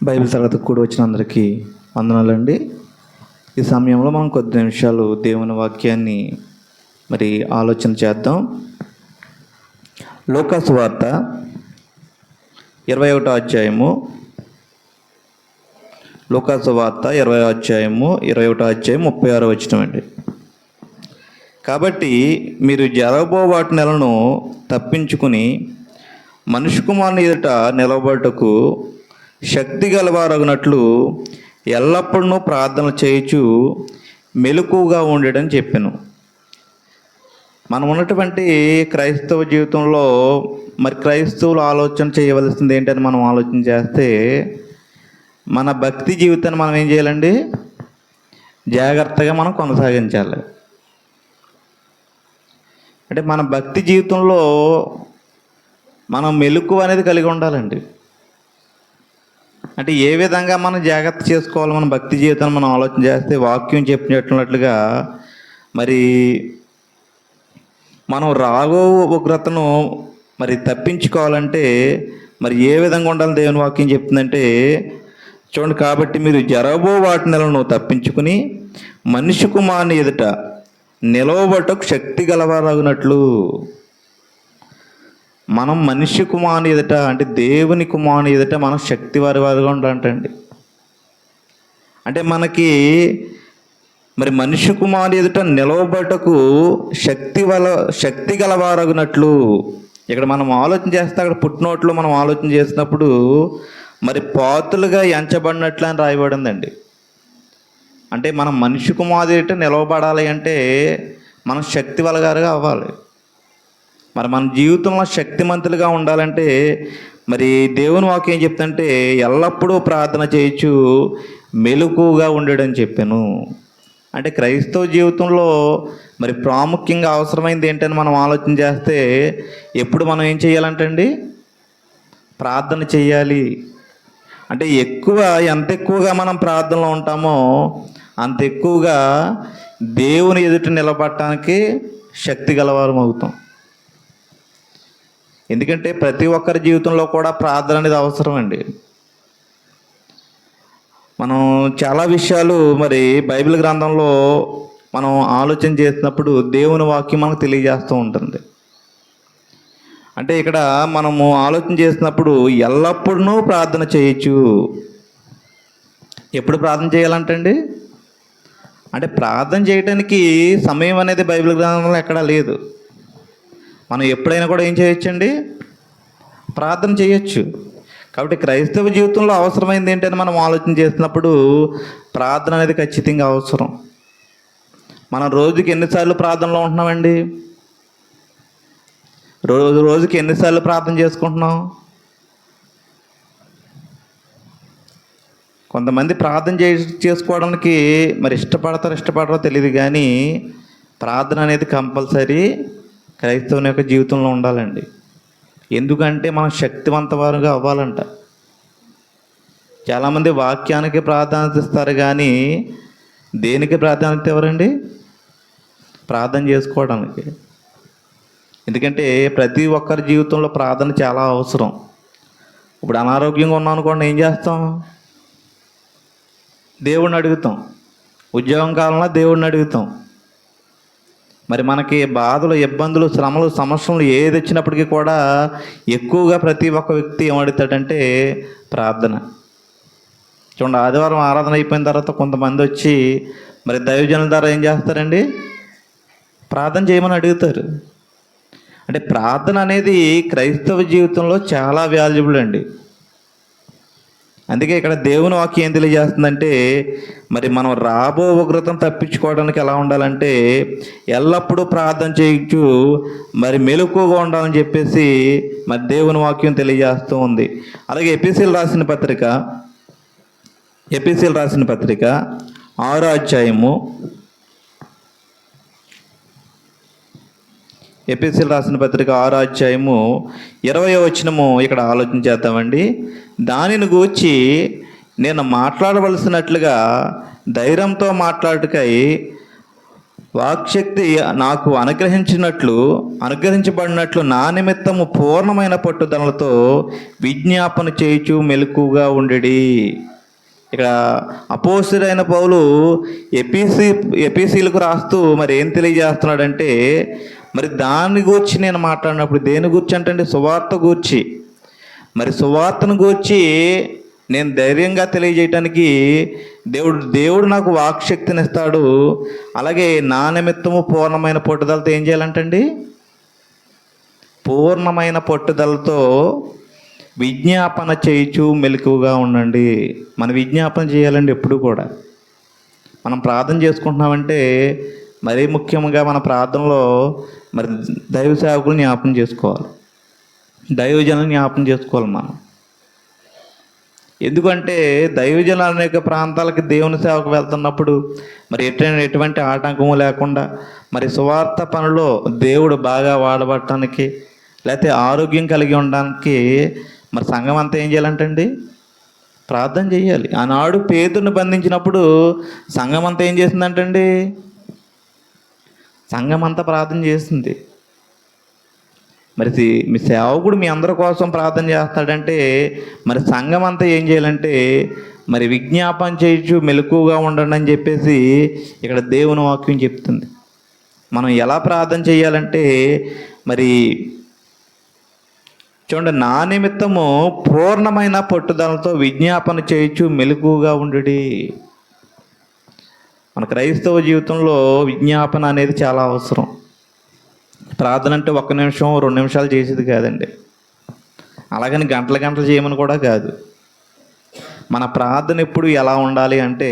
Bible తరగతికి కూడా వచ్చిన అందరికీ వందనాలండి. ఈ సమయంలో మనం కొద్ది నిమిషాలు దేవుని వాక్యాన్ని ఆలోచన చేద్దాం. లూకాసు వార్త 21వ అధ్యాయము, లూకాసు వార్త 20వ అధ్యాయము 36వ వచనం అండి. కాబట్టి మీరు జరగబోవాటి నెలను తప్పించుకుని మనుష్య కుమారుని ఎదుట నిలబడుటకు శక్తి గలవారగునట్లు ఎల్లప్పుడూ ప్రార్థన చేయుచు మెలకువగా ఉండడం చెప్పాను. మనం ఉన్నటువంటి క్రైస్తవ జీవితంలో క్రైస్తవులు ఆలోచన చేయవలసింది ఏంటని మనం ఆలోచన చేస్తే, మన భక్తి జీవితాన్ని మనం ఏం చేయాలండి? జాగ్రత్తగా మనం కొనసాగించాలి. అంటే మన భక్తి జీవితంలో మనం మెలకువ అనేది కలిగి ఉండాలండి. అంటే ఏ విధంగా మనం జాగ్రత్త చేసుకోవాలి మన భక్తి జీవితాన్ని మనం ఆలోచన చేస్తే, వాక్యం చెప్పినట్లుగా మనం రాగో ఉగ్రతను తప్పించుకోవాలంటే ఏ విధంగా ఉండాలి దేవుని వాక్యం చెప్తుందంటే చూడండి. కాబట్టి మీరు జరగబో వాటి నెలను తప్పించుకుని మనిషి కుమారుని ఎదుట నిలవబట్టకు శక్తి గలవారగునట్లు. మనం మనిషి కుమారుని ఎదుట, అంటే దేవుని కుమారుని ఎదుట మనం శక్తి వారిగా ఉండాలంటండి. అంటే మనకి మనిషి కుమారుని ఎదుట నిలవబట్టకు శక్తి గలవారగునట్లు. ఇక్కడ మనం ఆలోచన చేస్తే, అక్కడ పుట్టినోట్లో మనం ఆలోచన చేసినప్పుడు పాతులుగా ఎంచబడినట్లు అని రాయబడిందండి. అంటే మనం మనిషి కుమారుని ఎదుట నిలవబడాలి అంటే మనం శక్తి వలగారుగా అవ్వాలి. మన జీవితంలో శక్తిమంతులుగా ఉండాలంటే దేవుని వాక్యం ఏం చెప్తుంటే ఎల్లప్పుడూ ప్రార్థన చేయొచ్చు మెలకువగా ఉండడం చెప్పాను. అంటే క్రైస్తవ జీవితంలో ప్రాముఖ్యంగా అవసరమైంది ఏంటని మనం ఆలోచన చేస్తే, ఎప్పుడు మనం ఏం చేయాలంటండి? ప్రార్థన చేయాలి. అంటే ఎంత ఎక్కువగా మనం ప్రార్థనలో ఉంటామో అంత ఎక్కువగా దేవుని ఎదుట నిలబడటానికి శక్తి గలవారం అవుతాం. ఎందుకంటే ప్రతి ఒక్కరి జీవితంలో కూడా ప్రార్థన అనేది అవసరం అండి. మనం చాలా విషయాలు బైబిల్ గ్రంథంలో మనం ఆలోచన చేసినప్పుడు దేవుని వాక్యం మనకు తెలియజేస్తూ ఉంటుంది. అంటే ఇక్కడ మనము ఆలోచన చేసినప్పుడు ఎల్లప్పుడూ ప్రార్థన చేయొచ్చు. ఎప్పుడు ప్రార్థన చేయాలంటండి? అంటే ప్రార్థన చేయడానికి సమయం అనేది బైబిల్ గ్రంథంలో ఎక్కడా లేదు. మనం ఎప్పుడైనా కూడా ఏం చేయొచ్చండి? ప్రార్థన చేయొచ్చు. కాబట్టి క్రైస్తవ జీవితంలో అవసరమైంది ఏంటని మనం ఆలోచన చేసినప్పుడు ప్రార్థన అనేది ఖచ్చితంగా అవసరం. మనం రోజుకి ఎన్నిసార్లు ప్రార్థనలో ఉంటున్నామండి? రోజుకి ఎన్నిసార్లు ప్రార్థన చేసుకుంటున్నాం? కొంతమంది ప్రార్థన చేసుకోవడానికి ఇష్టపడరో తెలియదు, కానీ ప్రార్థన అనేది కంపల్సరీ క్రైస్తవుని యొక్క జీవితంలో ఉండాలండి. ఎందుకంటే మనం శక్తివంతవారుగా అవ్వాలంట. చాలామంది వాక్యానికి ప్రాధాన్యత ఇస్తారు, కానీ దేనికి ప్రాధాన్యత ఇవ్వరండి? ప్రార్థన చేసుకోవడానికి. ఎందుకంటే ప్రతి ఒక్కరి జీవితంలో ప్రార్థన చాలా అవసరం. ఇప్పుడు అనారోగ్యంగా ఉన్నాం అనుకోండి, ఏం చేస్తాం? దేవుడిని అడుగుతాం. ఉద్యోగం కావాలన్నా దేవుడిని అడుగుతాం. మనకి బాధలు, ఇబ్బందులు, శ్రమలు, సమస్యలు ఏది వచ్చినప్పటికీ కూడా ఎక్కువగా ప్రతి ఒక్క వ్యక్తి ఏమడుగుతాడంటే ప్రార్థన. చూడండి, ఆదివారం ఆరాధన అయిపోయిన తర్వాత కొంతమంది వచ్చి దైవజనుల ద్వారా ఏం చేస్తారండి? ప్రార్థన చేయమని అడుగుతారు. అంటే ప్రార్థన అనేది క్రైస్తవ జీవితంలో చాలా వాల్యుబుల్ అండి. అందుకే ఇక్కడ దేవుని వాక్యం ఏం తెలియజేస్తుందంటే మనం రాబో ఉగ్రతను తప్పించుకోవడానికి ఎలా ఉండాలంటే ఎల్లప్పుడూ ప్రార్థన చేయొచ్చు మెలకువగా ఉండాలని చెప్పేసి దేవుని వాక్యం తెలియజేస్తూ ఉంది. అలాగే ఎపిసీలు రాసిన పత్రిక 6వ అధ్యాయము, ఎపిసీలు రాసిన పత్రిక 6వ అధ్యాయము 20వ వచనము ఇక్కడ ఆలోచన చేద్దామండి. దానిని గూర్చి నేను మాట్లాడవలసినట్లుగా ధైర్యంతో మాట్లాడుటకై వాక్శక్తి నాకు అనుగ్రహించబడినట్లు నా నిమిత్తము పూర్ణమైన పట్టుదలతో విజ్ఞాపన చేయుచు మెలకుగా ఉండెడి. ఇక్కడ అపోస్తలుడైన పౌలు ఎపీసీలకు రాస్తూ మరి ఏం తెలియజేస్తున్నాడంటే, మరి దాన్ని గూర్చి నేను మాట్లాడినప్పుడు దేని గురించి అంటే సువార్త గూర్చి, మరి సువార్తను గూర్చి నేను ధైర్యంగా తెలియజేయటానికి దేవుడు నాకు వాక్శక్తిని ఇస్తాడు. అలాగే నా నిమిత్తము పూర్ణమైన పట్టుదలతో ఏం చేయాలంటండి? పూర్ణమైన పట్టుదలతో విజ్ఞాపన చేయుచు మెలకుగా ఉండండి. మనం విజ్ఞాపన చేయాలండి ఎప్పుడు కూడా. మనం ప్రార్థన చేసుకుంటున్నామంటే మరీ ముఖ్యంగా మన ప్రార్థనలో మరి దైవ సేవకులు జ్ఞాపకం చేసుకోవాలి, దైవజనులు జ్ఞాపకం చేసుకోవాలి మనం. ఎందుకంటే దైవజనులు అనేక ప్రాంతాలకి దేవుని సేవకు వెళ్తున్నప్పుడు మరి ఎటువంటి ఆటంకము లేకుండా మరి సువార్త పనిలో దేవుడు బాగా వాడబడటానికి, లేకపోతే ఆరోగ్యం కలిగి ఉండడానికి మరి సంఘం అంతా ఏం చేయాలంటండి? ప్రార్థన చేయాలి. ఆనాడు పేతురుని బంధించినప్పుడు సంఘం అంతా ఏం చేసిందంటండి? సంఘం అంతా ప్రార్థన చేసింది. మరి మీ సేవకుడు మీ అందరి కోసం ప్రార్థన చేస్తాడంటే మరి సంఘం అంతా ఏం చేయాలంటే మరి విజ్ఞాపన చేయొచ్చు మెలకుగా ఉండండి అని చెప్పేసి ఇక్కడ దేవుని వాక్యం చెప్తుంది. మనం ఎలా ప్రార్థన చేయాలంటే మరి చూడండి, నా నిమిత్తము పూర్ణమైన పట్టుదలతో విజ్ఞాపన చేయొచ్చు మెలకుగా ఉండుడి. మన క్రైస్తవ జీవితంలో విజ్ఞాపన అనేది చాలా అవసరం. ప్రార్థన అంటే 1 నిమిషం 2 నిమిషాలు చేసేది కాదండి. అలాగని గంటలు చేయమని కూడా కాదు. మన ప్రార్థన ఎప్పుడు ఎలా ఉండాలి అంటే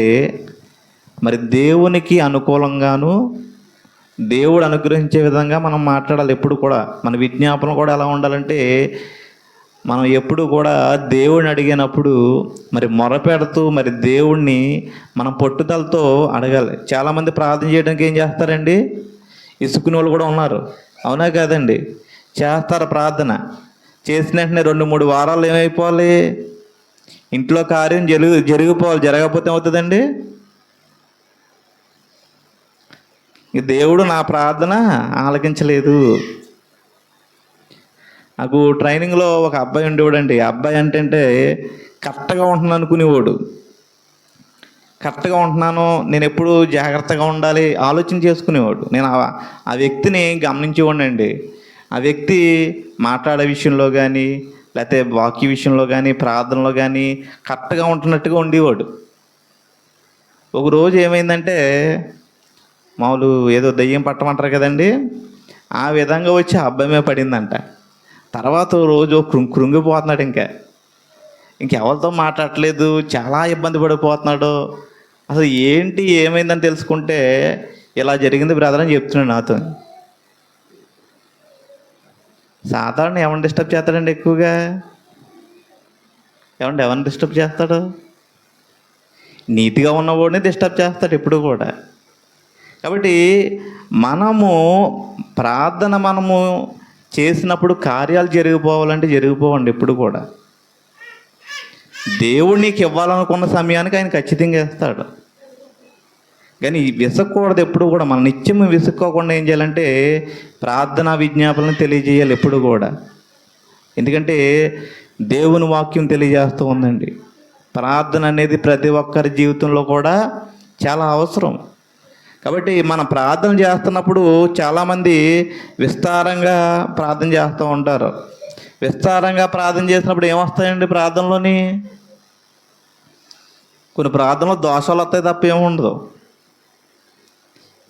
మరి దేవునికి అనుకూలంగాను దేవుడు అనుగ్రహించే విధంగా మనం మాట్లాడాలి ఎప్పుడు కూడా. మన విజ్ఞాపన కూడా ఎలా ఉండాలంటే మనం ఎప్పుడు కూడా దేవుడిని అడిగినప్పుడు మరి మొరపెడుతూ మరి దేవుణ్ణి మనం పట్టుదలతో అడగాలి. చాలామంది ప్రార్థన చేయడానికి ఏం చేస్తారండి? ఇసుకునే వాళ్ళు కూడా ఉన్నారు, అవునా కాదండి? చేస్తారు ప్రార్థన, చేసిన వెంటనే 2-3 వారాలు ఏమైపోవాలి? ఇంట్లో కార్యం జరిగిపోవాలి. జరగకపోతే ఏమవుతుందండి? దేవుడు నా ప్రార్థన ఆలకించలేదు. నాకు ట్రైనింగ్లో ఒక అబ్బాయి ఉండేవాడండి. అబ్బాయి అంటే కరెక్ట్గా ఉంటున్నాను అనుకునేవాడు. కరెక్ట్గా ఉంటున్నాను, నేను ఎప్పుడు జాగ్రత్తగా ఉండాలి ఆలోచన చేసుకునేవాడు. నేను ఆ వ్యక్తిని గమనించేవాడిని అండి. ఆ వ్యక్తి మాట్లాడే విషయంలో కానీ లేకపోతే వాక్య విషయంలో కానీ ప్రార్థనలో కానీ కరెక్ట్గా ఉంటున్నట్టుగా ఉండేవాడు. ఒకరోజు ఏమైందంటే మామూలు ఏదో దయ్యం పట్టమంటారు కదండి, ఆ విధంగా వచ్చి ఆ అబ్బాయి మీద పడిందంట. తర్వాత రోజు కృంగిపోతున్నాడు. ఇంకెవరితో మాట్లాడట్లేదు, చాలా ఇబ్బంది పడిపోతున్నాడు. అసలు ఏమైందని తెలుసుకుంటే ఇలా జరిగింది బ్రదర్ అని చెప్తున్నాడు నాతో. సాధారణ ఎవరిని డిస్టర్బ్ చేస్తాడండి ఎక్కువగా? ఎవరిని డిస్టర్బ్ చేస్తాడు? నీతిగా ఉన్నవాడిని డిస్టర్బ్ చేస్తాడు ఎప్పుడు కూడా. కాబట్టి మనము ప్రార్థన చేసినప్పుడు కార్యాలు జరిగిపోవాలంటే జరిగిపోవండి ఎప్పుడు కూడా. దేవుడు నీకు ఇవ్వాలనుకున్న సమయానికి ఆయన ఖచ్చితంగా ఇస్తాడు. కానీ విసుక్కూడదు ఎప్పుడు కూడా. మనం నిత్యం విసుక్కోకుండా ఏం చేయాలంటే ప్రార్థనా విజ్ఞాపనలు తెలియజేయాలి ఎప్పుడు కూడా. ఎందుకంటే దేవుని వాక్యం తెలియజేస్తూ ఉందండి. ప్రార్థన అనేది ప్రతి ఒక్కరి జీవితంలో కూడా చాలా అవసరం. కాబట్టి మనం ప్రార్థన చేస్తున్నప్పుడు చాలామంది విస్తారంగా ప్రార్థన చేస్తూ ఉంటారు. విస్తారంగా ప్రార్థన చేసినప్పుడు ఏమొస్తాయండి? ప్రార్థనలోని కొన్ని ప్రార్థనలో దోషాలు వస్తాయి తప్ప ఏముండదు.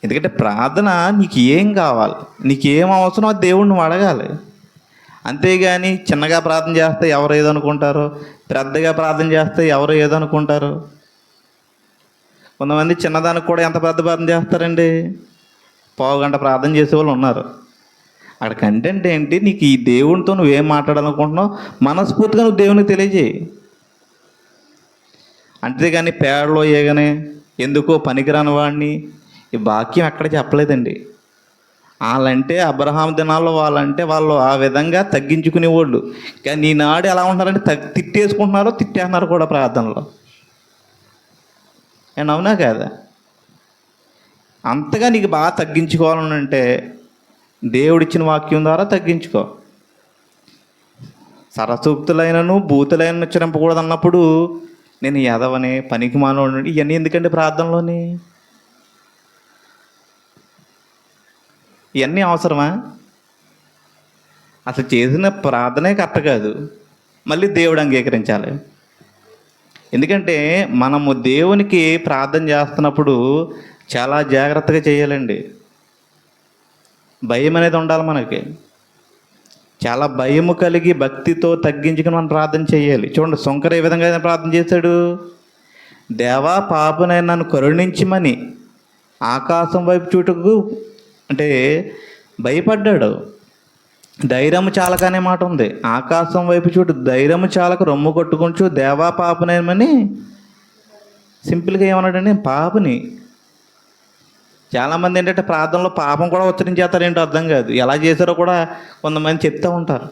ఎందుకంటే ప్రార్థన నీకు ఏం కావాలి, నీకు ఏం అవసరం అది దేవుడిని అడగాలి. అంతేగాని చిన్నగా ప్రార్థన చేస్తే ఎవరు ఏదో అనుకుంటారు, పెద్దగా ప్రార్థన చేస్తే ఎవరు ఏదో అనుకుంటారు. కొంతమంది చిన్నదానికి కూడా ఎంత పెద్ద ప్రార్థన చేస్తారండి, 1/2 గంట ప్రార్థన చేసేవాళ్ళు ఉన్నారు. అక్కడ కంటెంట్ ఏంటి? నీకు ఈ దేవునితో నువ్వేం మాట్లాడాలనుకుంటున్నావు మనస్ఫూర్తిగా నువ్వు దేవునికి తెలియజేయి. అంతేగాని పేడలో ఏగనే ఎందుకో పనికిరాని వాడిని ఈ వాక్యం ఎక్కడ చెప్పలేదండి. వాళ్ళంటే అబ్రహాం దినాల్లో వాళ్ళు ఆ విధంగా తగ్గించుకునేవాళ్ళు. కానీ ఈనాడు ఎలా ఉంటున్నారంటే తిట్టేసుకుంటున్నారో తిట్టేస్తున్నారు కూడా ప్రార్థనలో. అండ్ అవునా కాదా? అంతగా నీకు బాగా తగ్గించుకోవాలని అంటే దేవుడిచ్చిన వాక్యం ద్వారా తగ్గించుకో. సరసూక్తులైనను బూతులైన ఉచ్చరింపకూడదు అన్నప్పుడు నేను ఎదవని పనికి మానవుడిని ఇవన్నీ ఎందుకంటే ప్రార్థనలోని ఇవన్నీ అవసరమా? అసలు చేసిన ప్రార్థనే కరెక్ట్ కాదు, మళ్ళీ దేవుడు అంగీకరించాలి. ఎందుకంటే మనము దేవునికి ప్రార్థన చేస్తున్నప్పుడు చాలా జాగ్రత్తగా చేయాలండి. భయం అనేది ఉండాలి మనకి. చాలా భయము కలిగి భక్తితో తగ్గించుకుని మనం ప్రార్థన చేయాలి. చూడండి, శంకరు ఏ విధంగా ప్రార్థన చేశాడు? దేవా పాపనైనా నన్ను కరుణించమని ఆకాశం వైపు చూటకు అంటే భయపడ్డాడు. ధైర్యము చాలక అనే మాట ఉంది. ఆకాశం వైపు చూడు, ధైర్యము చాలక రొమ్ము కొట్టుకుంటూ దేవా పాపనేమని సింపుల్గా ఏమన్నాడండి? పాపని. చాలామంది ఏంటంటే ప్రార్థనలో పాపం కూడా ఉచ్చరించేస్తారు, ఏంటో అర్థం కాదు. ఎలా చేశారో కూడా కొంతమంది చెప్తూ ఉంటారు.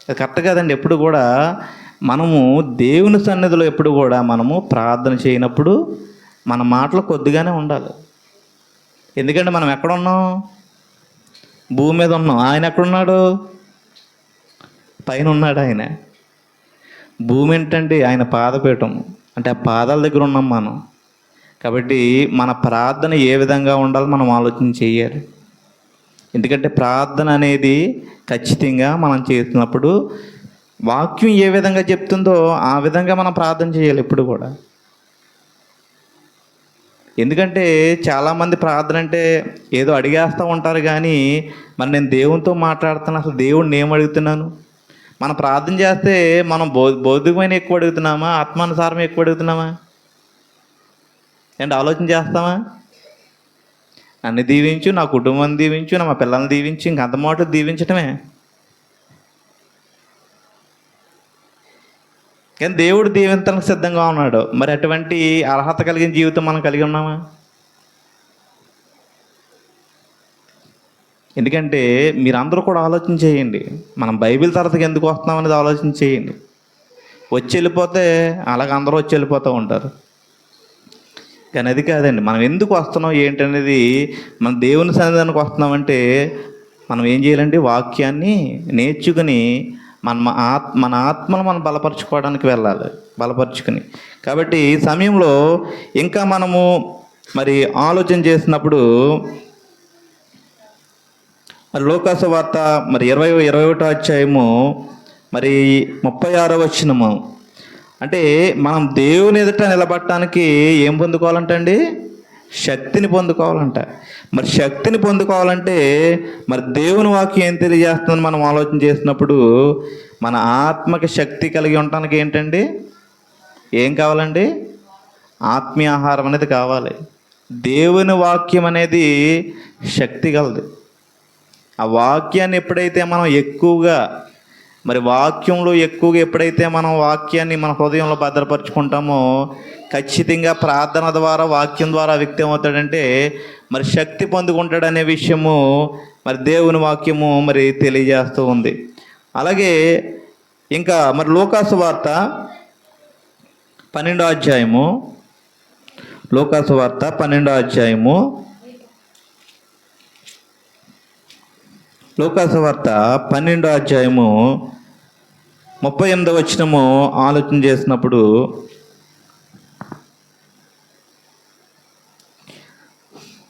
అది కరెక్ట్ కాదండి. ఎప్పుడు కూడా మనము దేవుని సన్నిధిలో ఎప్పుడు కూడా మనము ప్రార్థన చేయనప్పుడు మన మాటలు కొద్దిగానే ఉండాలి. ఎందుకంటే మనం ఎక్కడున్నాం? భూమి మీద ఉన్నాం. ఆయన ఎక్కడున్నాడు? పైన ఉన్నాడు ఆయన. భూమి ఏంటండి? ఆయన పాదపీఠం, అంటే ఆ పాదాల దగ్గర ఉన్నాం మనం. కాబట్టి మన ప్రార్థన ఏ విధంగా ఉండాలో మనం ఆలోచన చేయాలి. ఎందుకంటే ప్రార్థన అనేది ఖచ్చితంగా మనం చేసినప్పుడు వాక్యం ఏ విధంగా చెప్తుందో ఆ విధంగా మనం ప్రార్థన చేయాలి ఎప్పుడు కూడా. ఎందుకంటే చాలామంది ప్రార్థన అంటే ఏదో అడిగేస్తూ ఉంటారు, కానీ మరి నేను దేవునితో మాట్లాడుతున్నాను, అసలు దేవుడిని ఏం అడుగుతున్నాను? మనం ప్రార్థన చేస్తే మనం భౌతికమైన ఎక్కువ అడుగుతున్నామా, ఆత్మానుసారం ఎక్కువ అడుగుతున్నామా? ఏంటి ఆలోచన చేస్తామా? నన్ను దీవించు, నా కుటుంబాన్ని దీవించు, నా మా పిల్లల్ని దీవించు, ఇంకంత మాట దీవించటమే. కానీ దేవుడు దీవించడానికి సిద్ధంగా ఉన్నాడు. మరి అటువంటి అర్హత కలిగిన జీవితం మనం కలిగి ఉన్నామా? ఎందుకంటే మీరందరూ కూడా ఆలోచన చేయండి. మనం బైబిల్ తరగతికి ఎందుకు వస్తున్నాం అనేది ఆలోచన చేయండి. వచ్చి వెళ్ళిపోతే అలాగ అందరూ వచ్చి వెళ్ళిపోతూ ఉంటారు. కానీ అది కాదండి. మనం ఎందుకు వస్తున్నాం ఏంటనేది, మన దేవుని సన్నిధానికి వస్తున్నామంటే మనం ఏం చేయాలంటే వాక్యాన్ని నేర్చుకుని మన ఆత్మను మనం బలపరుచుకోవడానికి వెళ్ళాలి, బలపరుచుకుని. కాబట్టి ఈ సమయంలో ఇంకా మనము మరి ఆలోచన చేసినప్పుడు మరి లోకాసు వార్త మరి 21వ అధ్యాయము మరి 36వ వచనము, అంటే మనం దేవుని ఎదుట నిలబడటానికి ఏం పొందుకోవాలంటండి? శక్తిని పొందుకోవాలంట. మరి శక్తిని పొందుకోవాలంటే మరి దేవుని వాక్యం ఏం తెలియజేస్తుందని మనం ఆలోచన చేసినప్పుడు మన ఆత్మకి శక్తి కలిగి ఉండటానికి ఏంటండి? ఏం కావాలండి? ఆత్మీయ ఆహారం అనేది కావాలి. దేవుని వాక్యం అనేది శక్తి కలదు. ఆ వాక్యాన్ని ఎప్పుడైతే మనం ఎక్కువగా మరి వాక్యంలో ఎక్కువగా ఎప్పుడైతే మనం వాక్యాన్ని మన హృదయంలో భద్రపరుచుకుంటామో ఖచ్చితంగా ప్రార్థన ద్వారా వాక్యం ద్వారా వ్యక్తి ఏమవుతాడంటే మరి శక్తి పొందుకుంటాడనే విషయము మరి దేవుని వాక్యము మరి తెలియజేస్తూ ఉంది. అలాగే ఇంకా మరి లోకాసు వార్త 12వ అధ్యాయము, లోకాసు వార్త 12వ అధ్యాయము, లోకాసు వార్త 12వ అధ్యాయము 38వ వచనము ఆలోచన చేసినప్పుడు,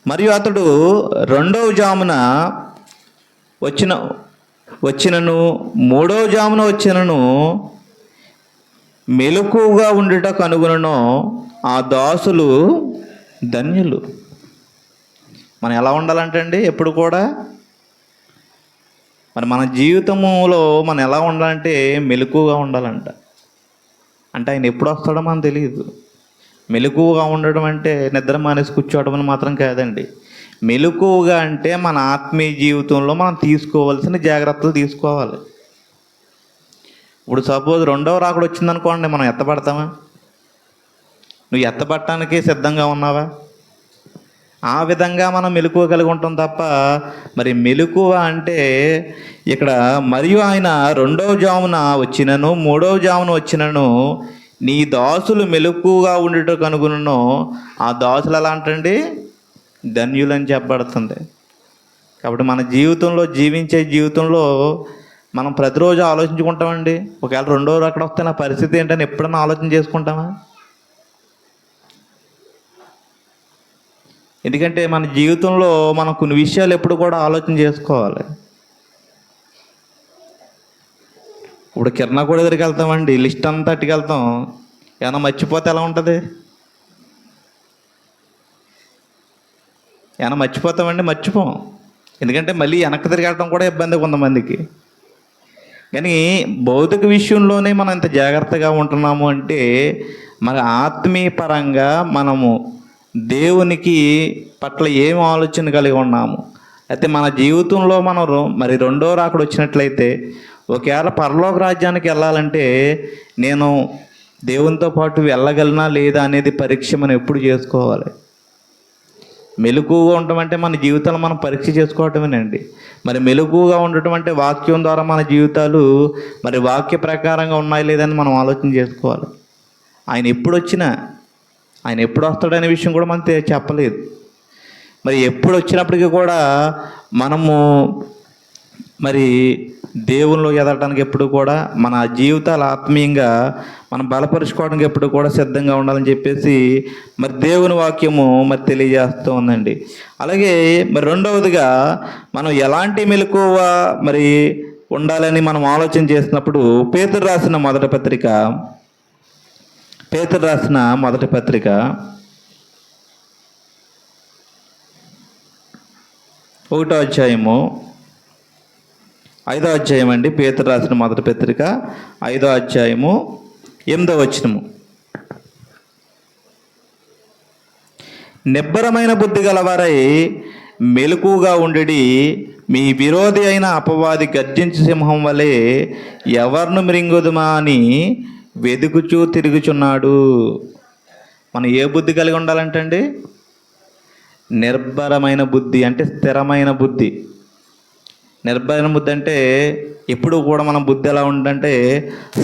మరియు అతడు 2వ జామున వచ్చినను 3వ జామున వచ్చినను మెలకువగా ఉండుట కనుగొనను ఆ దాసులు ధన్యులు. మనం ఎలా ఉండాలంటండి? ఎప్పుడు కూడా మరి మన జీవితంలో మనం ఎలా ఉండాలంటే మెలకువగా ఉండాలంట. అంటే ఆయన ఎప్పుడు వస్తాడో మనం తెలియదు. మెలకువగా ఉండడం అంటే నిద్ర మానేసి కూర్చోవడం అని మాత్రం కాదండి. మెలకువగా అంటే మన ఆత్మీయ జీవితంలో మనం తీసుకోవాల్సిన జాగ్రత్తలు తీసుకోవాలి. ఇప్పుడు సపోజ్ 2వ రాకడ వచ్చిందనుకోండి, మనం ఎత్తపడతామా? నువ్వు ఎత్తపడటానికి సిద్ధంగా ఉన్నావా? ఆ విధంగా మనం మెలకువ కలిగి ఉంటాం తప్ప మరి మెలకువ అంటే ఇక్కడ మరియు ఆయన 2వ జామున వచ్చినను 3వ జామున వచ్చినను నీ దాసులు మెలకువగా ఉండేట కనుగొనను. ఆ దాసులు ఎలా అంటండి? ధన్యులని చెప్పబడుతుంది. కాబట్టి మన జీవితంలో జీవించే జీవితంలో మనం ప్రతిరోజు ఆలోచించుకుంటామండి. ఒకవేళ రెండో రోజు అక్కడ వస్తే నా పరిస్థితి ఏంటని ఎప్పుడన్నా ఆలోచన చేసుకుంటామా? ఎందుకంటే మన జీవితంలో మనం కొన్ని విషయాలు ఎప్పుడు కూడా ఆలోచన చేసుకోవాలి. ఇప్పుడు కిరణా కూడా దగ్గరికి వెళ్తామండి, లిస్ట్ అంతా అట్టుకెళ్తాం, ఏమైనా మర్చిపోతే ఎలా ఉంటుంది? ఏమైనా మర్చిపోతామండి? మర్చిపోం. ఎందుకంటే మళ్ళీ వెనక్కి తిరిగి వెళ్ళడం కూడా ఇబ్బంది కొంతమందికి. కానీ భౌతిక విషయంలోనే మనం ఇంత జాగ్రత్తగా ఉంటున్నాము అంటే మరి ఆత్మీయ పరంగా మనము దేవునికి పట్ల ఏం ఆలోచన కలిగి ఉన్నాము. అయితే మన జీవితంలో మనం మరి రెండో రాకడ వచ్చినట్లయితే ఒకవేళ పరలోక రాజ్యానికి వెళ్ళాలంటే నేను దేవునితో పాటు వెళ్ళగలనా లేదా అనేది పరీక్ష మనం ఎప్పుడు చేసుకోవాలి. మెలకువగా ఉండటం అంటే మన జీవితాలు మనం పరీక్ష చేసుకోవటమేనండి. మరి మెలకువగా ఉండటం అంటే వాక్యం ద్వారా మన జీవితాలు మరి వాక్య ప్రకారంగా ఉన్నాయి లేదని మనం ఆలోచన చేసుకోవాలి. ఆయన ఎప్పుడు వచ్చినా, ఆయన ఎప్పుడు వస్తాడనే విషయం కూడా మనం చెప్పలేదు. మరి ఎప్పుడు వచ్చినప్పటికీ కూడా మనము మరి దేవునిలో ఎదగటానికి ఎప్పుడు కూడా మన జీవితాలు ఆత్మీయంగా మనం బలపరుచుకోవడానికి ఎప్పుడు కూడా సిద్ధంగా ఉండాలని చెప్పేసి మరి దేవుని వాక్యము మరి తెలియజేస్తూ ఉందండి. అలాగే మరి రెండవదిగా మనం ఎలాంటి మెలకువ మరి ఉండాలని మనం ఆలోచన చేసినప్పుడు పేతురు రాసిన మొదటి పత్రిక 1వ అధ్యాయము 5వ అధ్యాయం అండి. పేతురు రాసిన మొదటి పత్రిక 5వ అధ్యాయము 8వ వచనము. నిబ్బరమైన బుద్ధి గలవారై మెలకుగా ఉండడి, మీ విరోధి అయిన అపవాది గర్జించు సింహం వలె ఎవరిని మృంగుదుమా అని వెదుకుచూ తిరుగుచున్నాడు. మనం ఏ బుద్ధి కలిగి ఉండాలంటండి? నిర్భరమైన బుద్ధి, అంటే స్థిరమైన బుద్ధి. నిర్భరమైన బుద్ధి అంటే ఎప్పుడు కూడా మన బుద్ధి ఎలా ఉందంటే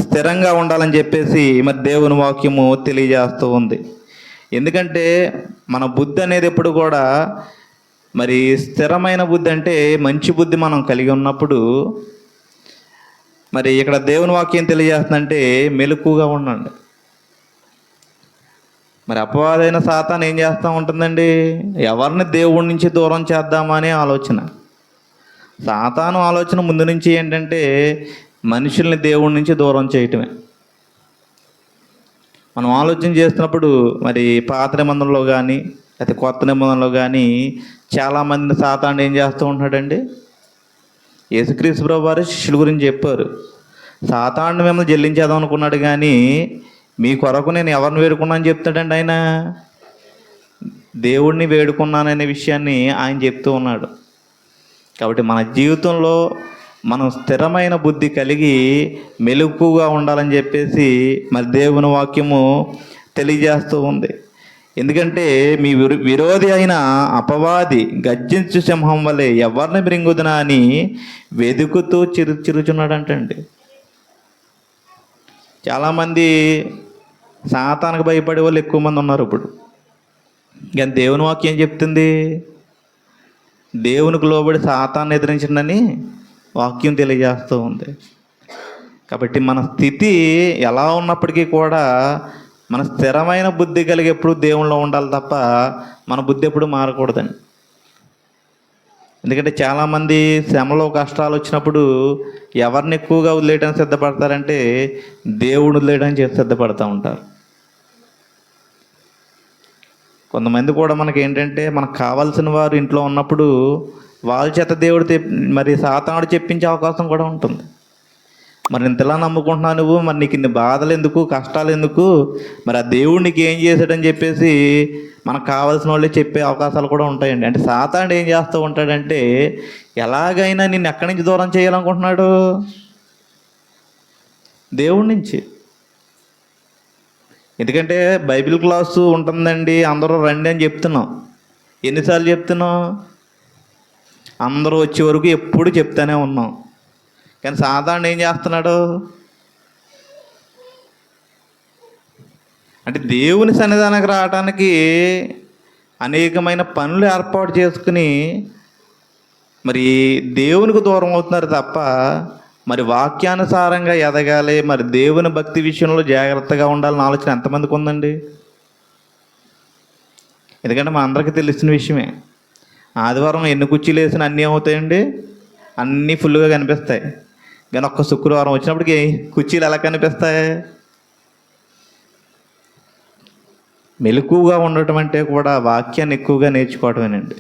స్థిరంగా ఉండాలని చెప్పేసి మరి దేవుని వాక్యము తెలియజేస్తూ ఉంది. ఎందుకంటే మన బుద్ధి అనేది ఎప్పుడు కూడా మరి స్థిరమైన బుద్ధి అంటే మంచి బుద్ధి మనం కలిగి ఉన్నప్పుడు మరి ఇక్కడ దేవుని వాక్యం తెలియజేస్తుందంటే మెలకుగా ఉండండి. మరి అపవాదైన సాతాను ఏం చేస్తూ ఉంటుందండి? ఎవరిని దేవుడి నుంచి దూరం చేద్దామనే ఆలోచన. సాతాను ఆలోచన ముందు నుంచి ఏంటంటే మనుషుల్ని దేవుడి నుంచి దూరం చేయటమే. మనం ఆలోచన చేస్తున్నప్పుడు మరి పాత నిబంధనలో కానీ అయితే కొత్త నిబంధనలో కానీ చాలామంది సాతాను ఏం చేస్తూ ఉంటున్నాడండి? యేసుక్రీస్తు ప్రభువు వారు శిష్యుల గురించి చెప్పారు, సాతాను మిమ్మల్ని జల్లించేద్దాం అనుకున్నాడు కానీ మీ కొరకు నేను ఎవరిని వేడుకున్నాను చెప్తాడండి ఆయన. దేవుడిని వేడుకున్నాననే విషయాన్ని ఆయన చెప్తూ ఉన్నాడు. కాబట్టి మన జీవితంలో మనం స్థిరమైన బుద్ధి కలిగి మెలకుగా ఉండాలని చెప్పేసి మరి దేవుని వాక్యము తెలియజేస్తూ ఉంది. ఎందుకంటే మీ విరోధి అయిన అపవాది గర్జించు సింహం వలె ఎవరిని మృంగుదునా అని వెదుకుతూ చిరుచున్నాడంటండి. చాలామంది సాతానికి భయపడే వాళ్ళు ఎక్కువ మంది ఉన్నారు ఇప్పుడు. కానీ దేవుని వాక్యం చెప్తుంది, దేవునికి లోబడి సాతాన్ని ఎదిరించండి వాక్యం తెలియజేస్తూ ఉంది. కాబట్టి మన స్థితి ఎలా ఉన్నప్పటికీ కూడా మన స్థిరమైన బుద్ధి కలిగి ఎప్పుడు దేవునిలో ఉండాలి తప్ప మన బుద్ధి ఎప్పుడు మారకూడదండి. ఎందుకంటే చాలామంది శ్రమలో కష్టాలు వచ్చినప్పుడు ఎవరిని ఎక్కువగా వదిలేయడానికి సిద్ధపడతారంటే దేవుడు వదిలేయడానికి సిద్ధపడుతూ ఉంటారు. కొంతమంది కూడా మనకి ఏంటంటే మనకు కావాల్సిన వారు ఇంట్లో ఉన్నప్పుడు వాళ్ళ చేత దేవుడు మరి సాతానుడు చెప్పించే అవకాశం కూడా ఉంటుంది. మరి ఇంతలా నమ్ముకుంటున్నావు నువ్వు, మరి నీకు ఇన్ని బాధలు ఎందుకు, కష్టాలు ఎందుకు, మరి ఆ దేవుడు నీకు ఏం చేశాడని చెప్పేసి మనకు కావాల్సిన వాళ్ళే చెప్పే అవకాశాలు కూడా ఉంటాయండి. అంటే సాతానుడు ఏం చేస్తూ ఉంటాడంటే ఎలాగైనా నిన్ను ఎక్కడి నుంచి దూరం చేయాలనుకుంటున్నాడు? దేవుడి నుంచి. ఎందుకంటే బైబిల్ క్లాసు ఉంటుందండి, అందరూ రండి అని చెప్తున్నాం. ఎన్నిసార్లు చెప్తున్నాం? అందరూ వచ్చే వరకు ఎప్పుడు చెప్తానే ఉన్నాం. కానీ సాధారణ ఏం చేస్తున్నాడు అంటే దేవుని సన్నిధానానికి రావడానికి అనేకమైన పనులు ఏర్పాటు చేసుకుని మరి దేవునికి దూరం అవుతున్నారు తప్ప మరి వాక్యానుసారంగా ఎదగాలి, మరి దేవుని భక్తి విషయంలో జాగ్రత్తగా ఉండాలని ఆలోచన ఎంతమందికి ఉందండి? ఎందుకంటే మా అందరికీ తెలిసిన విషయమే. ఆదివారం ఎన్ని కుర్చీలు వేసినా అన్నీ ఏమవుతాయండి? అన్నీ ఫుల్గా కనిపిస్తాయి. కానీ ఒక్క శుక్రవారం వచ్చినప్పటికి కుర్చీలు ఎలా కనిపిస్తాయి? మెలకువగా ఉండటం అంటే కూడా వాక్యాన్ని ఎక్కువగా నేర్చుకోవటమేనండి.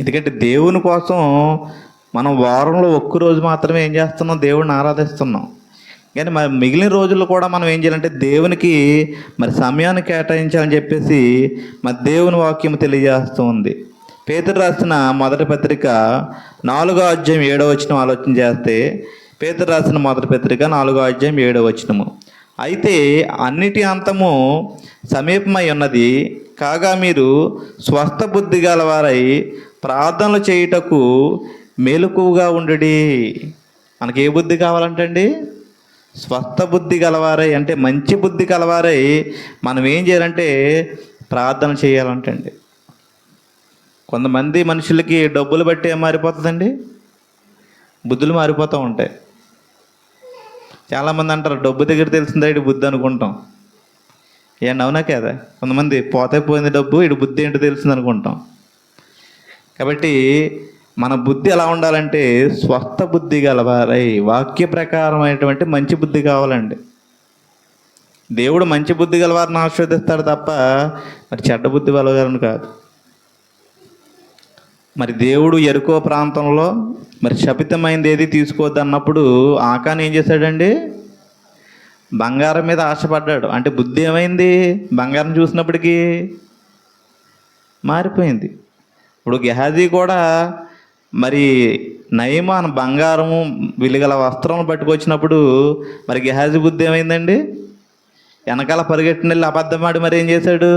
ఎందుకంటే దేవుని కోసం మనం వారంలో ఒక్కరోజు మాత్రమే ఏం చేస్తున్నాం? దేవుడిని ఆరాధిస్తున్నాం. కానీ మరి మిగిలిన రోజుల్లో కూడా మనం ఏం చేయాలంటే దేవునికి మరి సమయాన్ని కేటాయించాలని చెప్పేసి మరి దేవుని వాక్యం తెలియజేస్తూ ఉంది. పేతురు రాసిన మొదటి పత్రిక 4వ అధ్యాయం 7వ వచనం ఆలోచన చేస్తే, పేతురు రాసిన మొదటి పత్రిక 4వ అధ్యాయం 7వ వచనము, అయితే అన్నిటి అంతము సమీపమై ఉన్నది, కాగా మీరు స్వస్థ బుద్ధి గలవారై ప్రార్థనలు చేయుటకు మెలకువగా ఉండుడి. మనకి ఏ బుద్ధి కావాలంటండి? స్వస్థ బుద్ధి గలవారై, అంటే మంచి బుద్ధి గలవారై మనం ఏం చేయాలంటే ప్రార్థన చేయాలంటండి. కొంతమంది మనుషులకి డబ్బులు బట్టి ఏం మారిపోతుందండి? బుద్ధులు మారిపోతూ ఉంటాయి. చాలామంది అంటారు డబ్బు దగ్గర తెలిసిందా ఇటు బుద్ధి అనుకుంటాం. ఏంటి అవునా కదా? కొంతమంది పోతే పోయింది డబ్బు, ఇటు బుద్ధి ఏంటో తెలిసింది అనుకుంటాం. కాబట్టి మన బుద్ధి ఎలా ఉండాలంటే స్వస్థ బుద్ధి గలవారై, వాక్య ప్రకారమైనటువంటి మంచి బుద్ధి కావాలండి. దేవుడు మంచి బుద్ధి గలవారిని ఆశీర్వదిస్తాడు తప్ప మరి చెడ్డ బుద్ధి గలవారిని కాదు. మరి దేవుడు యెరికో ప్రాంతంలో మరి శపితమైంది ఏది తీసుకోవద్దు అన్నప్పుడు ఆకాను ఏం చేశాడండి? బంగారం మీద ఆశపడ్డాడు. అంటే బుద్ధి ఏమైంది? బంగారం చూసినప్పటికీ మారిపోయింది. ఇప్పుడు గెహాజీ కూడా మరి నయమాన్ బంగారము విలుగల వస్త్రం పట్టుకొచ్చినప్పుడు మరి గెహాజీ బుద్ధి ఏమైందండి? వెనకాల పరిగెట్టిన వెళ్ళి అబద్ధమాడి మరి ఏం చేశాడు?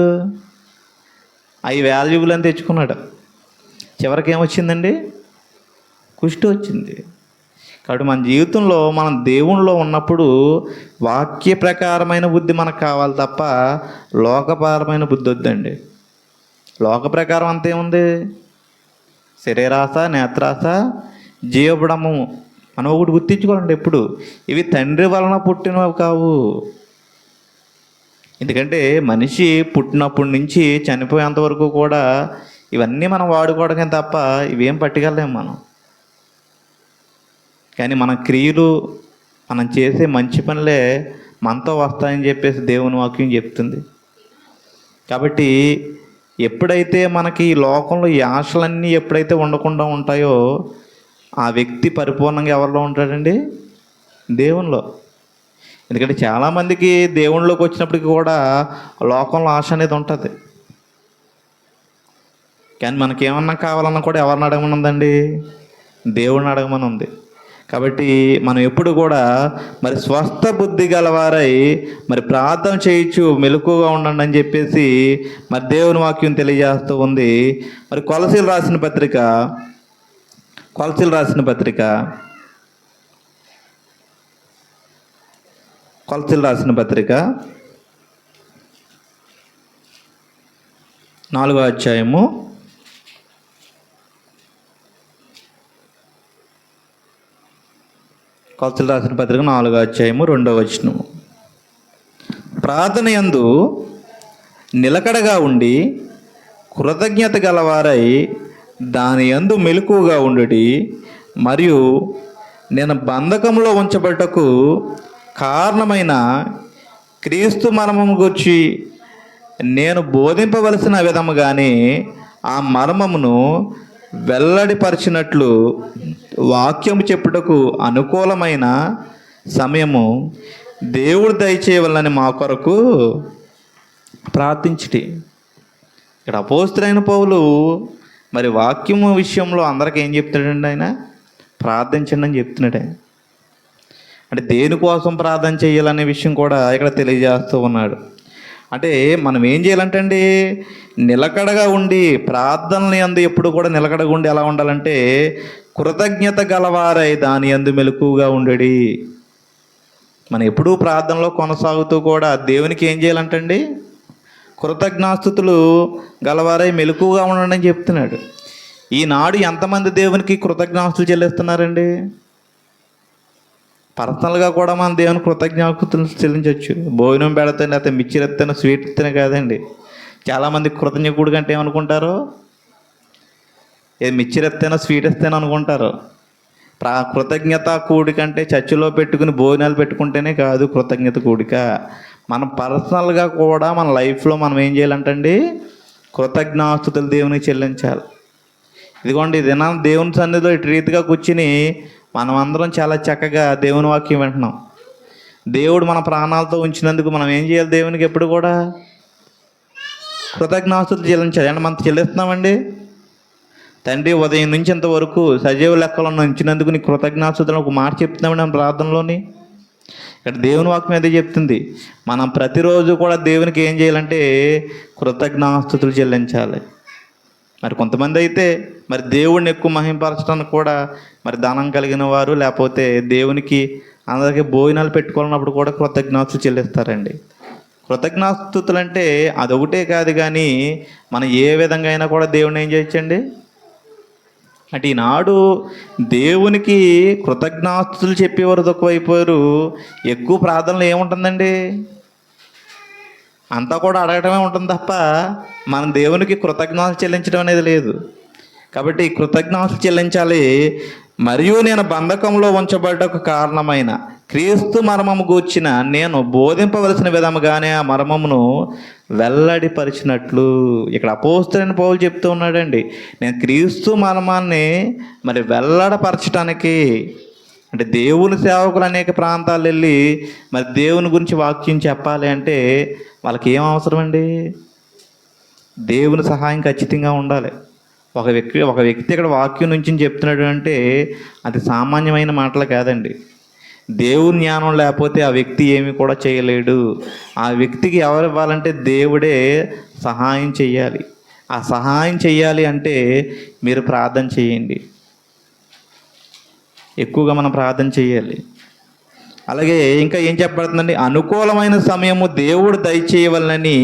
అవి వాల్యుబుల్ అని తెచ్చుకున్నాడు. చివరికి ఏమొచ్చిందండి? కుష్టి వచ్చింది. కాబట్టి మన జీవితంలో మనం దేవునిలో ఉన్నప్పుడు వాక్య ప్రకారమైన బుద్ధి మనకు కావాలి తప్ప లోకపరమైన బుద్ధి వద్దండి. లోక ప్రకారం అంతేముంది? శరీరాశ, నేత్రాశ, జీవబడము. మనం ఒకటి గుర్తించుకోవాలండి ఎప్పుడు, ఇవి తండ్రి వలన పుట్టినవి కావు. ఎందుకంటే మనిషి పుట్టినప్పటి నుంచి చనిపోయేంత వరకు కూడా ఇవన్నీ మనం వాడుకోవడమే తప్ప ఇవేం పట్టుకెళ్ళలేము మనం. కానీ మన క్రియలు, మనం చేసే మంచి పనులే మనతో వస్తాయని చెప్పేసి దేవుని వాక్యం చెప్తుంది. కాబట్టి ఎప్పుడైతే మనకి ఈ లోకంలో ఈ ఆశలన్నీ ఎప్పుడైతే ఉండకుండా ఉంటాయో ఆ వ్యక్తి పరిపూర్ణంగా ఎవరిలో ఉంటాడండి? దేవునిలో. ఎందుకంటే చాలామందికి దేవునిలోకి వచ్చినప్పటికీ కూడా లోకంలో ఆశ అనేది ఉంటుంది. కానీ మనకేమన్నా కావాలన్నా కూడా ఎవరిని అడగమని ఉందండి? దేవుడిని అడగమని ఉంది. కాబట్టి మనం ఎప్పుడు కూడా మరి స్వస్థ బుద్ధి గలవారై మరి ప్రార్థన చేయొచ్చు, మెలకువగా ఉండండి అని చెప్పేసి మరి దేవుని వాక్యం తెలియజేస్తూ ఉంది. మరి కొలసీలు రాసిన పత్రిక 4వ అధ్యాయము 4వ అధ్యాయము 2వ వచనం, ప్రార్థన యందు నిలకడగా ఉండి కృతజ్ఞత గలవారై దాని యందు మెలకువగా ఉండుడి, మరియు నేను బంధకంలో ఉంచబట్టకు కారణమైన క్రీస్తు మర్మము గురించి నేను బోధింపవలసిన విధముగానే ఆ మర్మమును వెల్లడిపరిచినట్లు వాక్యము చెప్పుటకు అనుకూలమైన సమయము దేవుడు దయచేయవలని మా కొరకు ప్రార్థించుటి. ఇక్కడ అపోస్తలుడైన పౌలు మరి వాక్యము విషయంలో అందరికీ ఏం చెప్తాడండి? ఆయన ప్రార్థించండి అని చెప్తున్నాడే. అంటే దేనికోసం ప్రార్థన చేయాలనే విషయం కూడా ఇక్కడ తెలియజేస్తూ ఉన్నాడు. అంటే మనం ఏం చేయాలంటే అండి, నిలకడగా ఉండి ప్రార్థనలు యందు ఎప్పుడు కూడా నిలకడగా ఉండి ఎలా ఉండాలంటే కృతజ్ఞత గలవారై దాని యందు మెలకువగా ఉండడి. మనం ఎప్పుడూ ప్రార్థనలో కొనసాగుతూ కూడా దేవునికి ఏం చేయాలంటండి? కృతజ్ఞాస్తుతులు గలవారై మెలకుగా ఉండండి అని చెప్తున్నాడు. ఈనాడు ఎంతమంది దేవునికి కృతజ్ఞాస్తులు చెల్లిస్తున్నారండి? పర్సనల్గా కూడా మన దేవునికి కృతజ్ఞాస్తులు చెల్లించవచ్చు. భోజనం పెడితే లేకపోతే మిక్చర్ ఎత్తేనో స్వీట్ ఎత్తేనే కాదండి. చాలామంది కృతజ్ఞకుడు కంటే ఏమనుకుంటారు? మిక్చర్ ఎత్తేనో స్వీట్ ఎత్తేనో అనుకుంటారు. కృతజ్ఞత కూడిక అంటే చర్చిలో పెట్టుకుని భోజనాలు పెట్టుకుంటేనే కాదు కృతజ్ఞత కూడిక. మనం పర్సనల్గా కూడా మన లైఫ్లో మనం ఏం చేయాలంటండి? కృతజ్ఞాస్తుతులు దేవునికి చెల్లించాలి. ఇదిగోండి, దినం దేవుని సన్నిధిలో ఇటు రీతిగా కూర్చుని మనం అందరం చాలా చక్కగా దేవుని వాక్యం వింటున్నాం. దేవుడు మన ప్రాణాలతో ఉంచినందుకు మనం ఏం చేయాలి? దేవునికి ఎప్పుడు కూడా కృతజ్ఞాస్తుతులు చెల్లించాలి. అంటే మనం చెల్లిస్తున్నామండి. తండ్రి, ఉదయం నుంచి ఇంతవరకు సజీవ లెక్కలో ఉంచినందుకు నీ కృతజ్ఞాస్తుతులను ఒక మాట చెప్తున్నామండి మన ప్రార్థనలోని. ఇక్కడ దేవుని వాక్యం అదే చెప్తుంది. మనం ప్రతిరోజు కూడా దేవునికి ఏం చేయాలంటే కృతజ్ఞాస్తుతులు చెల్లించాలి. మరి కొంతమంది అయితే మరి దేవుడిని ఎక్కువ మహింపరచడానికి కూడా మరి ధనం కలిగిన వారు, లేకపోతే దేవునికి అందరికీ భోజనాలు పెట్టుకున్నప్పుడు కూడా కృతజ్ఞాస్తులు చెల్లిస్తారండి. కృతజ్ఞాస్తుతులు అంటే అదొకటే కాదు, కానీ మనం ఏ విధంగా అయినా కూడా దేవుడిని ఏం చేయొచ్చండి అంటే ఈనాడు దేవునికి కృతజ్ఞాస్తులు చెప్పేవారు తక్కువైపోయారు. ఎక్కువ ప్రార్థనలు ఏముంటుందండి? అంతా కూడా అడగటమే ఉంటుంది తప్ప మనం దేవునికి కృతజ్ఞతలు చెల్లించడం అనేది లేదు. కాబట్టి కృతజ్ఞతలు చెల్లించాలి. మరియు నేను బంధకంలో ఉంచబడ్డకు కారణమైన క్రీస్తు మర్మము గూర్చిన నేను బోధింపవలసిన విధముగానే ఆ మర్మమును వెల్లడిపరిచినట్లు. ఇక్కడ అపోస్తలుడైన పౌలు చెప్తూ ఉన్నాడండి, నేను క్రీస్తు మర్మాన్ని మరి వెల్లడపరచడానికి. అంటే దేవుని సేవకులు అనేక ప్రాంతాలు వెళ్ళి మరి దేవుని గురించి వాక్యం చెప్పాలి అంటే వాళ్ళకి ఏం అవసరం అండి? దేవుని సహాయం ఖచ్చితంగా ఉండాలి. ఒక వ్యక్తి ఇక్కడ వాక్యం నుంచి చెప్తున్నాడు అంటే అది సామాన్యమైన మాటలు కాదండి. దేవుని జ్ఞానం లేకపోతే ఆ వ్యక్తి ఏమి కూడా చేయలేడు. ఆ వ్యక్తికి ఎవరు ఇవ్వాలంటే దేవుడే సహాయం చెయ్యాలి. ఆ సహాయం చెయ్యాలి అంటే మీరు ప్రార్థన చేయండి. ఎక్కువగా మనం ప్రార్థన చేయాలి. అలాగే ఇంకా ఏం చెప్పబడుతుందండి? అనుకూలమైన సమయము దేవుడు దయచేయవలనని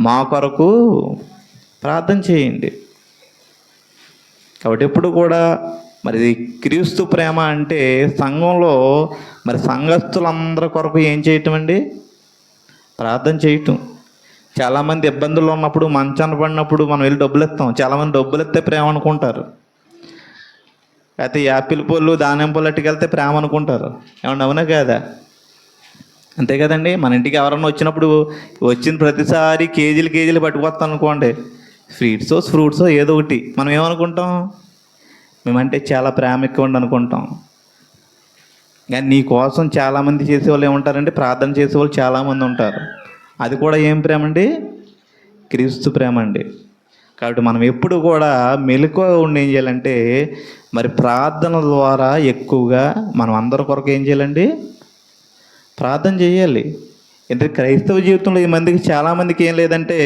మా కొరకు ప్రార్థన చేయండి. కాబట్టి ఎప్పుడు కూడా మరి క్రీస్తు ప్రేమ అంటే సంఘంలో మరి సంఘస్థులందరి కొరకు ఏం చేయటం అండి? ప్రార్థన చేయటం. చాలామంది ఇబ్బందుల్లో ఉన్నప్పుడు, మంచాన పడినప్పుడు మనం వెళ్ళి డబ్బులు ఇస్తాం. చాలామంది డబ్బులు ఇస్తే ప్రేమ అనుకుంటారు. అయితే యాపిల్ పళ్ళు, దానిమ్మ పళ్ళు అట్టుకెళ్తే ప్రేమ అనుకుంటారు. ఏమన్నా అవునా కాదా? అంతే కదండి. మన ఇంటికి ఎవరన్నా వచ్చినప్పుడు వచ్చిన ప్రతిసారి కేజీలు పట్టుకొస్తాం అనుకోండి, ఫ్రూట్సో ఏదో ఒకటి, మనం ఏమనుకుంటాం? మేమంటే చాలా ప్రేమ ఎక్కువ అనుకుంటాం. కానీ నీ కోసం చాలామంది చేసేవాళ్ళు ఏముంటారంటే ప్రార్థన చేసేవాళ్ళు చాలామంది ఉంటారు. అది కూడా ఏం ప్రేమ అండి? క్రీస్తు ప్రేమ అండి. కాబట్టి మనం ఎప్పుడు కూడా మెలకువగా ఉండి ఏం చేయాలంటే మరి ప్రార్థన ద్వారా ఎక్కువగా మనం అందరి కొరకు ఏం చేయాలండి? ప్రార్థన చేయాలి. ఎందుకంటే క్రైస్తవ జీవితంలో ఈ మందికి చాలామందికి ఏం లేదంటే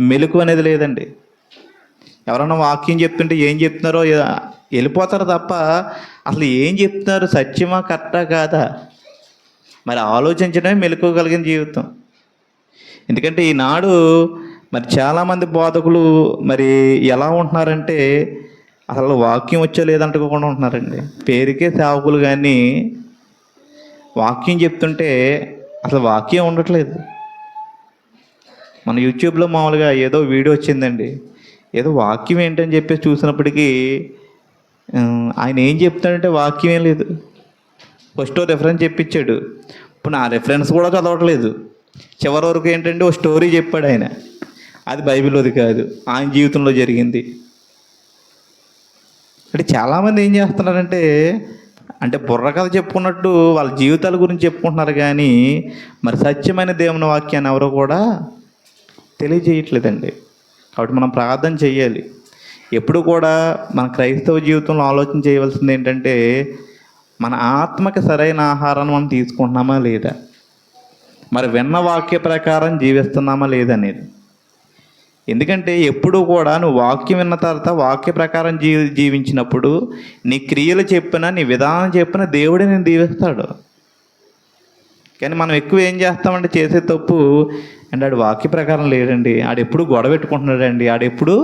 మెలకు అనేది లేదండి. ఎవరన్నా వాక్యం చెప్తుంటే ఏం చెప్తున్నారో వెళ్ళిపోతారు తప్ప అసలు ఏం చెప్తున్నారు, సత్యమా కరెక్టా కాదా మరి ఆలోచించడమే మెలకువగలిగిన జీవితం. ఎందుకంటే ఈనాడు మరి చాలామంది బోధకులు మరి ఎలా ఉంటున్నారంటే అసలు వాక్యం వచ్చో లేదంటుకోకుండా ఉంటున్నారండి. పేరుకే సేవకులు, కానీ వాక్యం చెప్తుంటే అసలు వాక్యం ఉండట్లేదు. మన యూట్యూబ్లో మామూలుగా ఏదో వీడియో వచ్చిందండి, ఏదో వాక్యం ఏంటని చెప్పేసి చూసినప్పటికీ ఆయన ఏం చెప్తాడంటే వాక్యం ఏం లేదు. ఫస్ట్ రెఫరెన్స్ చెప్పించాడు, ఇప్పుడు నా రెఫరెన్స్ కూడా చదవట్లేదు. చివరి వరకు ఏంటంటే ఓ స్టోరీ చెప్పాడు ఆయన, అది బైబిల్లోది కాదు, ఆయన జీవితంలో జరిగింది. అంటే చాలామంది ఏం చేస్తున్నారంటే అంటే బుర్రకథ చెప్పుకున్నట్టు వాళ్ళ జీవితాల గురించి చెప్పుకుంటున్నారు, కానీ మరి సత్యమైన దేవుని వాక్యాన్ని ఎవరో కూడా తెలియజేయట్లేదండి. కాబట్టి మనం ప్రార్థన చేయాలి. ఎప్పుడు కూడా మన క్రైస్తవ జీవితంలో ఆలోచన చేయవలసింది ఏంటంటే మన ఆత్మకి సరైన ఆహారాన్ని మనం తీసుకుంటున్నామా లేదా, మరి విన్న వాక్య ప్రకారం జీవిస్తున్నామా లేదనేది. ఎందుకంటే ఎప్పుడు కూడా నువ్వు వాక్యం విన్న తర్వాత వాక్య ప్రకారం జీవించినప్పుడు నీ క్రియలు చెప్పినా, నీ విధానం చెప్పినా దేవుడే నేను దీవిస్తాడు. కానీ మనం ఎక్కువ ఏం చేస్తామంటే చేసే తప్పు, అంటే ఆడు వాక్య ప్రకారం లేడండి, ఆడెప్పుడు గొడవ పెట్టుకుంటున్నాడండి, ఆడెప్పుడు.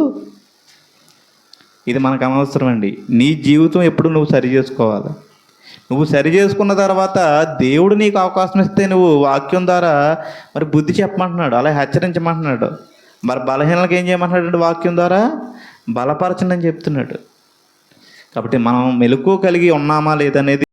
ఇది మనకు అనవసరం అండి. నీ జీవితం ఎప్పుడు నువ్వు సరి చేసుకోవాలి. నువ్వు సరి చేసుకున్న తర్వాత దేవుడు నీకు అవకాశం ఇస్తే నువ్వు వాక్యం ద్వారా మరి బుద్ధి చెప్పమంటున్నాడు, అలా హెచ్చరించమంటున్నాడు. మరి బలహీనలకు ఏం చేయమంటున్నాడు? వాక్యం ద్వారా బలపరచండి అని చెప్తున్నాడు. కాబట్టి మనం మెలకువ కలిగి ఉన్నామా లేదనేది